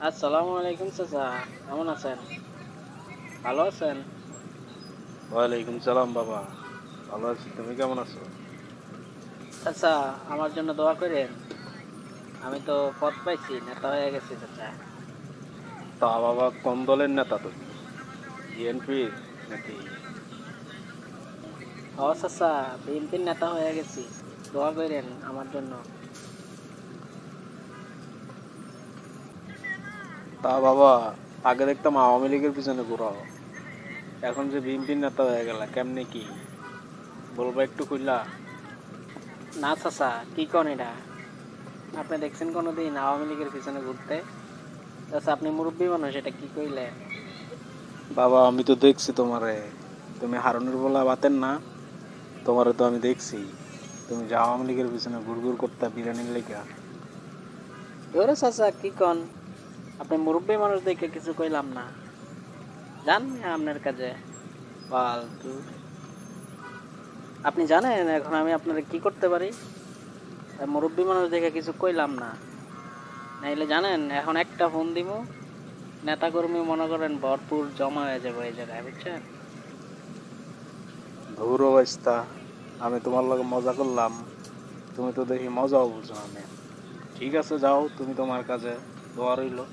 আসসালামু আলাইকুম চাচা, কেমন আছেন? ভালো আছেন? ওয়ালাইকুম সালাম বাবা। ভালো আছি, তুমি কেমন আছো? চাচা, আমার জন্য দোয়া করেন। আমি তো পদ পাইছি, নেতা হয়ে গেছি চাচা। তা বাবা, কোন দলের নেতা তুমি? বিএনপি নাকি? ও চাচা, বিএনপির নেতা হয়ে গেছি। দোয়া করেন আমার জন্য। তা বাবা, আগে দেখতাম আওয়ামী লীগের পিছনে ঘোরাও, এখন যে বিএনপির নেতা হয়ে গেলা, কেমনে কি বলবো একটু কইলা? না চাচা, কি কন এটা? আপনি দেখছেন কোনোদিন আওয়ামী লীগের পিছনে ঘুরতে? চাচা, আপনি মুরব্বী মানুষ, এটা কি কইলেন? বাবা, আমি তো দেখছি তোমারে, তুমি হারুনের বলা বাতেন না? তোমারে তো আমি দেখছি, তুমি যে আওয়ামী লীগের পিছনে ঘুরঘুর করতা বিরিয়ানির লেগা। ধরে চাচা, কি কন? আপনি মুরব্বী মানুষ দেখে কিছু কইলাম না। জান আপনার কাজে ফালতু। আপনি জানেন এখন আমি আপনার কি করতে পারি? তাই মুরব্বী মানুষ দেখে কিছু কইলাম না। নাইলে জানেন এখন একটা ফোন দিমু, নেতা কর্মী মনে করেন ভরপুর জমা হয়ে যাবে এই জায়গায়, বুঝছেন? ধুর অবস্থা, আমি তোমার লগে মজা করলাম, তুমি তো দেখি মজাও বুঝো না। ঠিক আছে, যাও তুমি তোমার কাজে, দোয়া রইলো।